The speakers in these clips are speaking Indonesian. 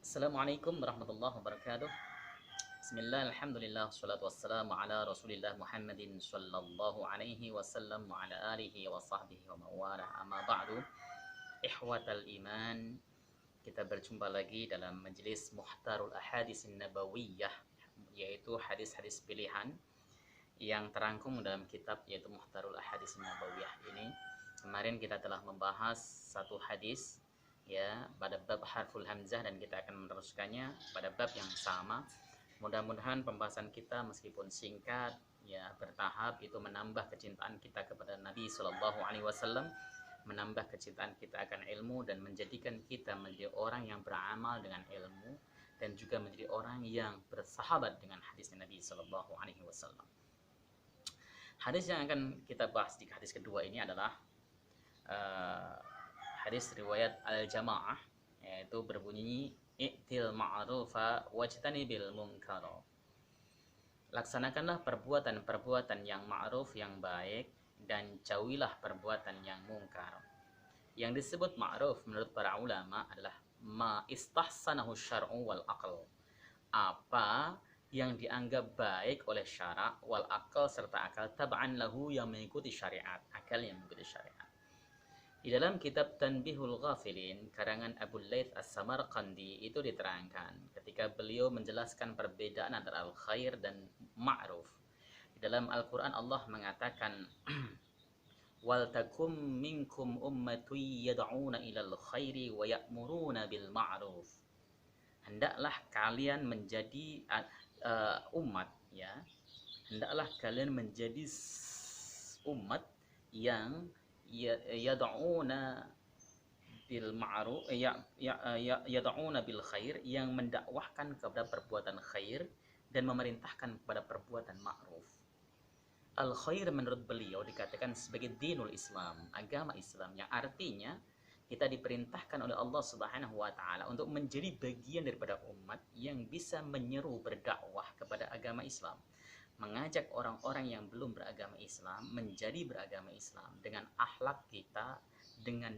Assalamualaikum warahmatullahi wabarakatuh. Bismillah, alhamdulillah, salatu wassalamu ala rasulillah Muhammadin sallallahu alaihi wasallam wa ala alihi wa sahbihi wa mawala amma ba'du. Ikhwatal iman, kita berjumpa lagi dalam majelis Muhtarul Ahadits Nabawiyah, yaitu hadis-hadis pilihan yang terangkum dalam kitab yaitu Muhtarul Ahadits Nabawiyah ini. Kemarin kita telah membahas satu hadis ya pada bab harful hamzah dan kita akan meneruskannya pada bab yang sama. Mudah-mudahan pembahasan kita meskipun singkat ya bertahap itu menambah kecintaan kita kepada Nabi Shallallahu Alaihi Wasallam, menambah kecintaan kita akan ilmu dan menjadikan kita menjadi orang yang beramal dengan ilmu dan juga menjadi orang yang bersahabat dengan hadis Nabi Shallallahu Alaihi Wasallam. Hadis yang akan kita bahas di hadis kedua ini adalah hadis riwayat Al-Jamaah, yaitu berbunyi i'til ma'rufa wajtanibil munkar. Laksanakanlah perbuatan-perbuatan yang ma'ruf, yang baik, dan jauhilah perbuatan yang mungkar. Yang disebut ma'ruf menurut para ulama adalah ma istahsanahu syar'u wal aql. Apa yang dianggap baik oleh syara' wal aql serta akal tab'an lahu, yang mengikuti syariat, akal yang mengikuti syariat. Di dalam kitab Tanbihul Ghafilin karangan Abu Laits As-Samarqandi itu diterangkan ketika beliau menjelaskan perbedaan antara al-khair dan ma'ruf. Di dalam Al-Qur'an Allah mengatakan wal takum minkum ummatun yad'una ilal khairi wa ya'muruna bil ma'ruf. Hendaklah kalian menjadi umat, ya. Hendaklah kalian menjadi umat yang yad'una bil ma'ruf, yad'una bil khair, yang mendakwahkan kepada perbuatan khair dan memerintahkan kepada perbuatan ma'ruf. Al khair menurut beliau dikatakan sebagai dinul Islam, agama Islam, yang artinya kita diperintahkan oleh Allah Subhanahu wa taala untuk menjadi bagian daripada umat yang bisa menyeru berdakwah kepada agama Islam, mengajak orang-orang yang belum beragama Islam menjadi beragama Islam dengan akhlak kita, dengan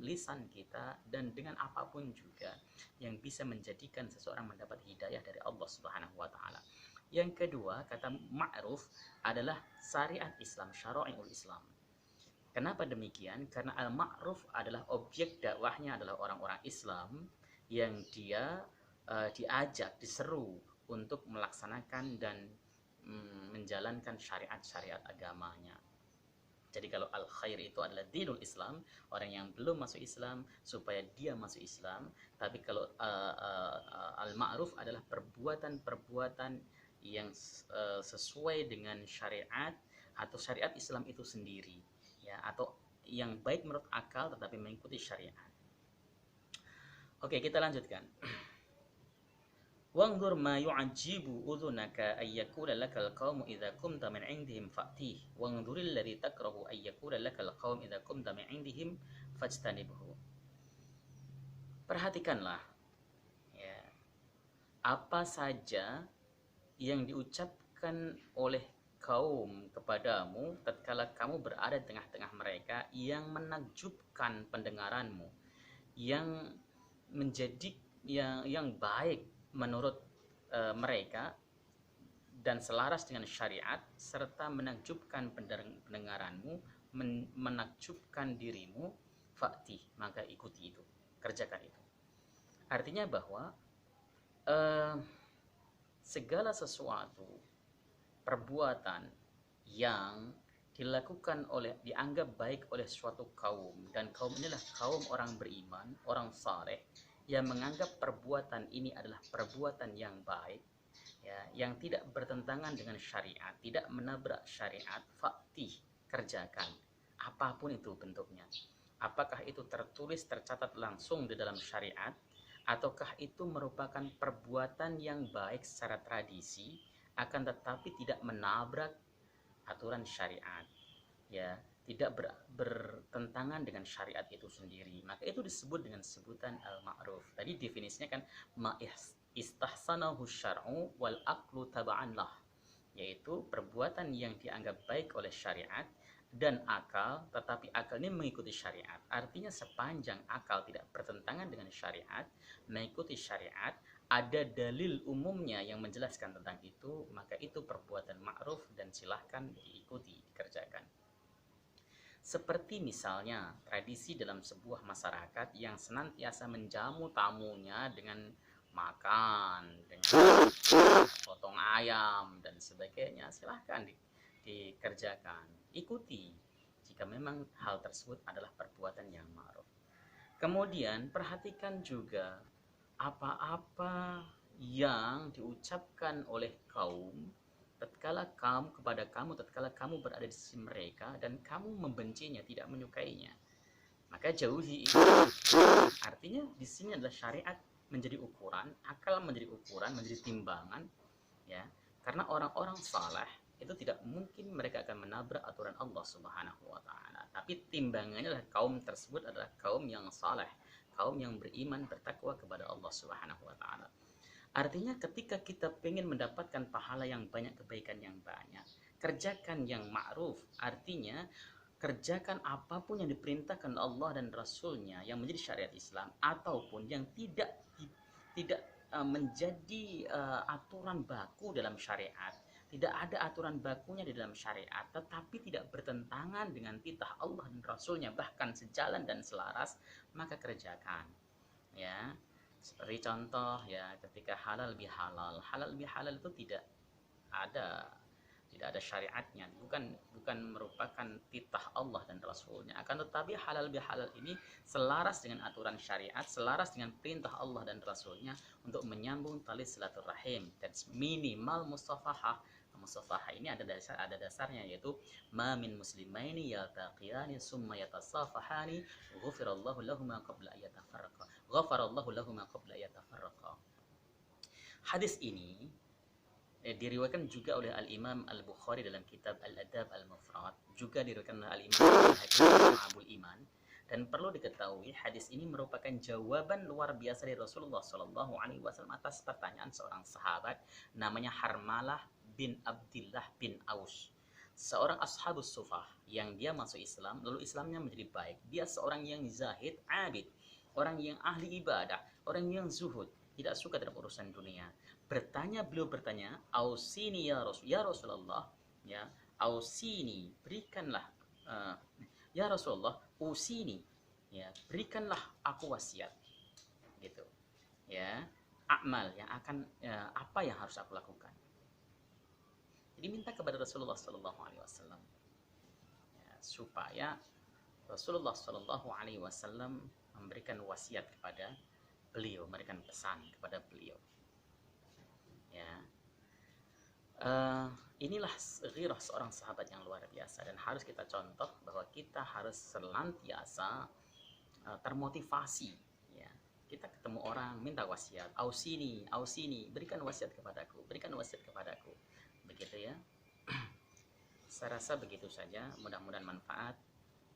lisan kita, dan dengan apapun juga yang bisa menjadikan seseorang mendapat hidayah dari Allah Subhanahu wa taala. Yang kedua, kata ma'ruf adalah syariat Islam, syara'iul Islam. Kenapa demikian? Karena al-ma'ruf adalah objek dakwahnya adalah orang-orang Islam yang dia diajak, diseru untuk melaksanakan dan menjalankan syariat-syariat agamanya. Jadi kalau al-khair itu adalah dinul Islam, orang yang belum masuk Islam supaya dia masuk Islam. Tapi kalau al-ma'ruf adalah perbuatan-perbuatan yang sesuai dengan syariat atau syariat Islam itu sendiri, ya, atau yang baik menurut akal tetapi mengikuti syariat. Oke, kita lanjutkan. Wanzur ma yu'ajibu udhunaka ayyakula lakal qawmu idza kumta min 'indihim fa'tih wanzuril ladzi takrahu ayyakula lakal qawm idza kumta min 'indihim fajtanibhu. Perhatikanlah, ya, apa saja yang diucapkan oleh kaum kepadamu tatkala kamu berada di tengah-tengah mereka, yang menakjubkan pendengaranmu, yang menjadi yang baik menurut mereka dan selaras dengan syariat, serta menakjubkan pendengaranmu, menakjubkan dirimu, fa'ti, maka ikuti itu, kerjakan itu. Artinya bahwa segala sesuatu perbuatan yang dilakukan dianggap baik oleh suatu kaum, dan kaum inilah kaum orang beriman, orang saleh, yang menganggap perbuatan ini adalah perbuatan yang baik, ya, yang tidak bertentangan dengan syariat, tidak menabrak syariat, fa'tih, kerjakan, apapun itu bentuknya. Apakah itu tertulis, tercatat langsung di dalam syariat, ataukah itu merupakan perbuatan yang baik secara tradisi akan tetapi tidak menabrak aturan syariat, ya, tidak bertentangan dengan syariat itu sendiri, maka itu disebut dengan sebutan al-ma'ruf. Tadi definisinya kan ma istahsanahu syar'u wal aqlu taba'an lah, yaitu perbuatan yang dianggap baik oleh syariat, dan akal, tetapi akal ini mengikuti syariat. Artinya sepanjang akal tidak bertentangan dengan syariat, mengikuti syariat, ada dalil umumnya yang menjelaskan tentang itu, maka itu perbuatan ma'ruf dan silahkan diikuti, dikerjakan. Seperti misalnya tradisi dalam sebuah masyarakat yang senantiasa menjamu tamunya dengan makan, dengan potong ayam dan sebagainya, silahkan dikerjakan, ikuti jika memang hal tersebut adalah perbuatan yang ma'ruf. Kemudian perhatikan juga apa-apa yang diucapkan oleh kaum tatkala kamu berada di sisi mereka dan kamu membencinya, tidak menyukainya, maka jauhi itu. Artinya di sini adalah syariat menjadi ukuran, akal menjadi ukuran, menjadi timbangan, ya. Karena orang-orang saleh itu tidak mungkin mereka akan menabrak aturan Allah Subhanahu wa taala. Tapi timbangannya adalah kaum tersebut adalah kaum yang saleh, kaum yang beriman, bertakwa kepada Allah Subhanahu wa taala. Artinya ketika kita ingin mendapatkan pahala yang banyak, kebaikan yang banyak, kerjakan yang ma'ruf. Artinya kerjakan apapun yang diperintahkan Allah dan Rasulnya yang menjadi syariat Islam, ataupun yang tidak menjadi aturan baku dalam syariat. Tidak ada aturan bakunya di dalam syariat, tetapi tidak bertentangan dengan titah Allah dan Rasulnya, bahkan sejalan dan selaras, maka kerjakan. Ya, seperti contoh ya, ketika halal bihalal, halal bihalal itu ada tidak ada syariatnya, bukan merupakan titah Allah dan Rasulnya. Akan tetapi halal bihalal ini selaras dengan aturan syariat, selaras dengan perintah Allah dan Rasulnya untuk menyambung tali silaturahim dan minimal musafahah. Musafahah ini ada dasarnya, yaitu ma min muslimaini yaltaqiyani summa yatasafahani ghufirallahu lahuma qabla ayatafarraqa. Ghafarallahu lahuma qabla ayatafarraqa. Hadis ini diriwayatkan juga oleh Al-Imam Al-Bukhari dalam kitab Al-Adab Al-Mufrad, juga diriwayatkan oleh Al-Imam Al-Hakim Abul Iman. Dan perlu diketahui, hadis ini merupakan jawaban luar biasa dari Rasulullah SAW atas pertanyaan seorang sahabat namanya Harmalah bin Abdullah bin Aus, seorang ashabus sufah yang dia masuk Islam, lalu Islamnya menjadi baik. Dia seorang yang zahid, abid, orang yang ahli ibadah, orang yang zuhud, tidak suka dalam urusan dunia. Beliau bertanya, ausini ya Rasulullah, ya, ausini, berikanlah, ya Rasulullah, usini, ya, berikanlah aku wasiat, gitu, ya, amal yang akan, apa yang harus aku lakukan. Jadi minta kepada Rasulullah Sallallahu Alaihi Wasallam, ya, supaya Rasulullah Sallallahu Alaihi Wasallam memberikan wasiat kepada beliau, memberikan pesan kepada beliau. Ya, inilah ghirah seorang sahabat yang luar biasa, dan harus kita contoh bahwa kita harus senantiasa termotivasi. Ya, kita ketemu orang minta wasiat, ausini, berikan wasiat kepadaku, begitu ya. Saya rasa begitu saja, mudah-mudahan manfaat.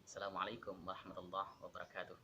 Assalamualaikum warahmatullahi wabarakatuh.